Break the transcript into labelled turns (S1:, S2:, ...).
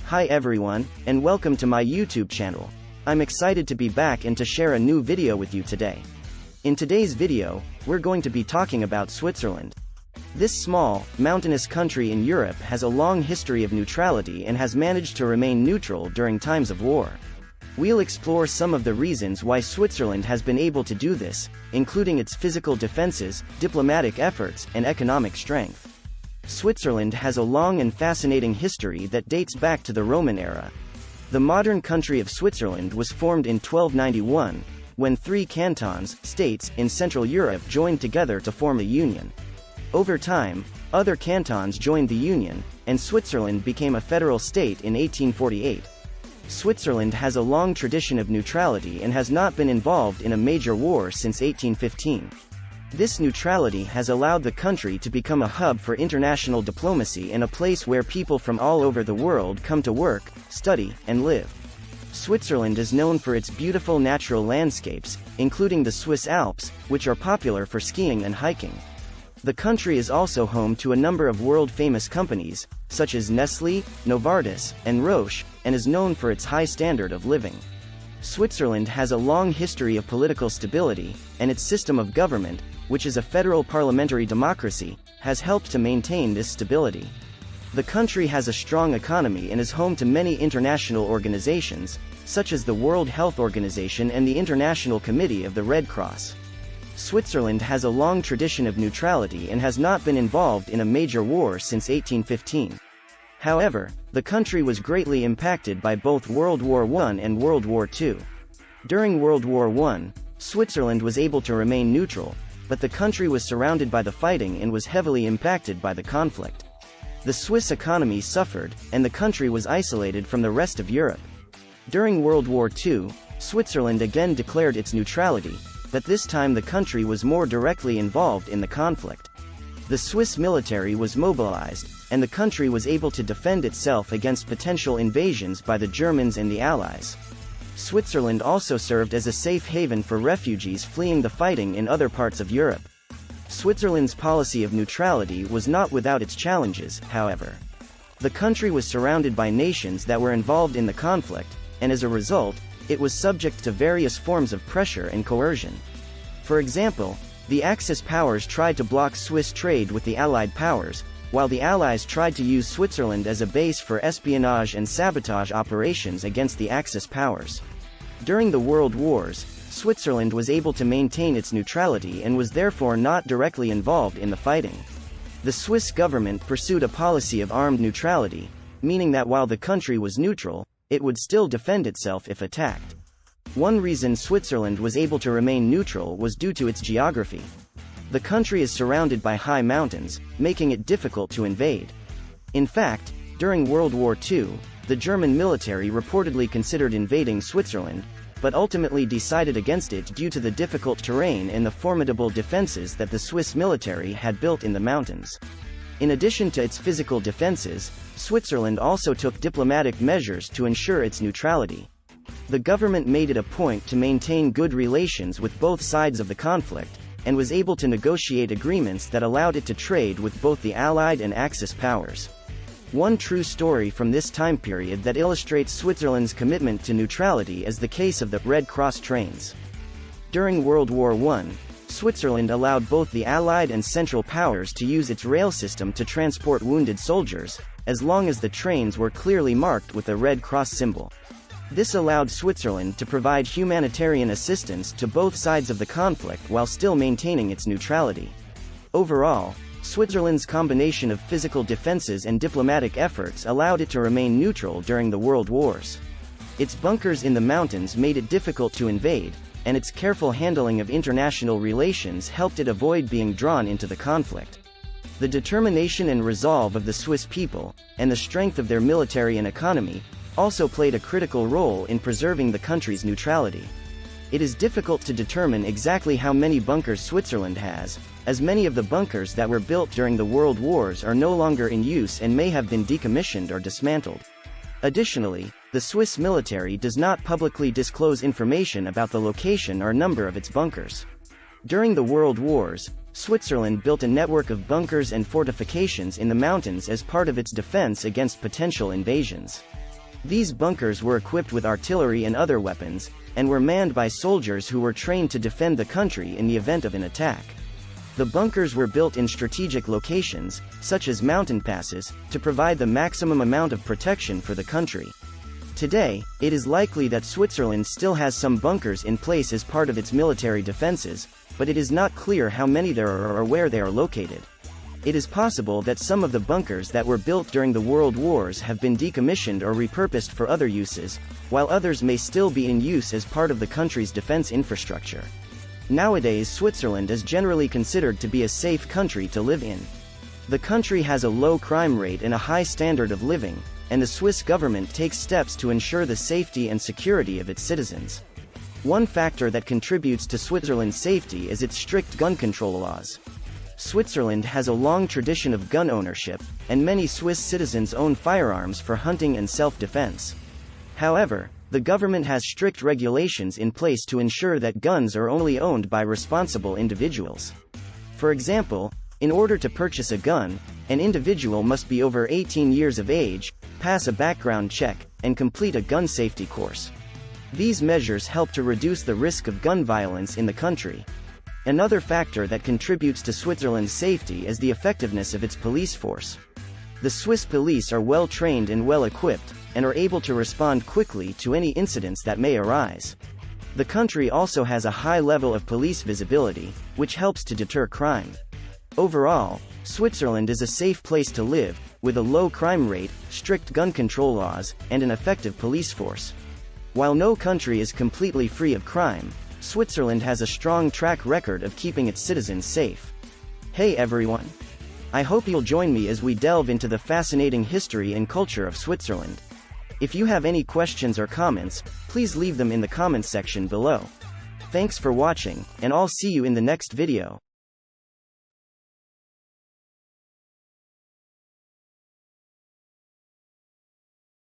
S1: Hi everyone, and welcome to my YouTube channel. I'm excited to be back and to share a new video with you today. In today's video, we're going to be talking about Switzerland. This small, mountainous country in Europe has a long history of neutrality and has managed to remain neutral during times of war. We'll explore some of the reasons why Switzerland has been able to do this, including its physical defenses, diplomatic efforts, and economic strength. Switzerland has a long and fascinating history that dates back to the Roman era. The modern country of Switzerland was formed in 1291, when three cantons, states, in Central Europe joined together to form a union. Over time, other cantons joined the union, and Switzerland became a federal state in 1848. Switzerland has a long tradition of neutrality and has not been involved in a major war since 1815. This neutrality has allowed the country to become a hub for international diplomacy and a place where people from all over the world come to work, study, and live. Switzerland is known for its beautiful natural landscapes, including the Swiss Alps, which are popular for skiing and hiking. The country is also home to a number of world-famous companies, such as Nestlé, Novartis, and Roche, and is known for its high standard of living. Switzerland has a long history of political stability, and its system of government, which is a federal parliamentary democracy, has helped to maintain this stability. The country has a strong economy and is home to many international organizations, such as the World Health Organization and the International Committee of the Red Cross. Switzerland has a long tradition of neutrality and has not been involved in a major war since 1815. However, the country was greatly impacted by both World War I and World War II. During World War I, Switzerland was able to remain neutral, but the country was surrounded by the fighting and was heavily impacted by the conflict. The Swiss economy suffered, and the country was isolated from the rest of Europe. During World War II, Switzerland again declared its neutrality, but this time the country was more directly involved in the conflict. The Swiss military was mobilized, and the country was able to defend itself against potential invasions by the Germans and the Allies. Switzerland also served as a safe haven for refugees fleeing the fighting in other parts of Europe. Switzerland's policy of neutrality was not without its challenges, however. The country was surrounded by nations that were involved in the conflict, and as a result, it was subject to various forms of pressure and coercion. For example, the Axis powers tried to block Swiss trade with the Allied powers, while the Allies tried to use Switzerland as a base for espionage and sabotage operations against the Axis powers. During the World Wars, Switzerland was able to maintain its neutrality and was therefore not directly involved in the fighting. The Swiss government pursued a policy of armed neutrality, meaning that while the country was neutral, it would still defend itself if attacked. One reason Switzerland was able to remain neutral was due to its geography. The country is surrounded by high mountains, making it difficult to invade. In fact, during World War II, the German military reportedly considered invading Switzerland, but ultimately decided against it due to the difficult terrain and the formidable defenses that the Swiss military had built in the mountains. In addition to its physical defenses, Switzerland also took diplomatic measures to ensure its neutrality. The government made it a point to maintain good relations with both sides of the conflict, and was able to negotiate agreements that allowed it to trade with both the Allied and Axis powers. One true story from this time period that illustrates Switzerland's commitment to neutrality is the case of the Red Cross trains. During World War I, Switzerland allowed both the Allied and Central powers to use its rail system to transport wounded soldiers, as long as the trains were clearly marked with a Red Cross symbol. This allowed Switzerland to provide humanitarian assistance to both sides of the conflict while still maintaining its neutrality. Overall, Switzerland's combination of physical defenses and diplomatic efforts allowed it to remain neutral during the World Wars. Its bunkers in the mountains made it difficult to invade, and its careful handling of international relations helped it avoid being drawn into the conflict. The determination and resolve of the Swiss people, and the strength of their military and economy, also played a critical role in preserving the country's neutrality. It is difficult to determine exactly how many bunkers Switzerland has, as many of the bunkers that were built during the World Wars are no longer in use and may have been decommissioned or dismantled. Additionally, the Swiss military does not publicly disclose information about the location or number of its bunkers. During the World Wars, Switzerland built a network of bunkers and fortifications in the mountains as part of its defense against potential invasions. These bunkers were equipped with artillery and other weapons, and were manned by soldiers who were trained to defend the country in the event of an attack. The bunkers were built in strategic locations, such as mountain passes, to provide the maximum amount of protection for the country. Today, it is likely that Switzerland still has some bunkers in place as part of its military defenses, but it is not clear how many there are or where they are located. It is possible that some of the bunkers that were built during the World Wars have been decommissioned or repurposed for other uses, while others may still be in use as part of the country's defense infrastructure. Nowadays, Switzerland is generally considered to be a safe country to live in. The country has a low crime rate and a high standard of living, and the Swiss government takes steps to ensure the safety and security of its citizens. One factor that contributes to Switzerland's safety is its strict gun control laws. Switzerland has a long tradition of gun ownership, and many Swiss citizens own firearms for hunting and self-defense. However, the government has strict regulations in place to ensure that guns are only owned by responsible individuals. For example, in order to purchase a gun, an individual must be over 18 years of age, pass a background check, and complete a gun safety course. These measures help to reduce the risk of gun violence in the country. Another factor that contributes to Switzerland's safety is the effectiveness of its police force. The Swiss police are well trained and well equipped, and are able to respond quickly to any incidents that may arise. The country also has a high level of police visibility, which helps to deter crime. Overall, Switzerland is a safe place to live, with a low crime rate, strict gun control laws, and an effective police force. While no country is completely free of crime, Switzerland has a strong track record of keeping its citizens safe. Hey everyone! I hope you'll join me as we delve into the fascinating history and culture of Switzerland. If you have any questions or comments, please leave them in the comments section below. Thanks for watching, and I'll see you in the next video.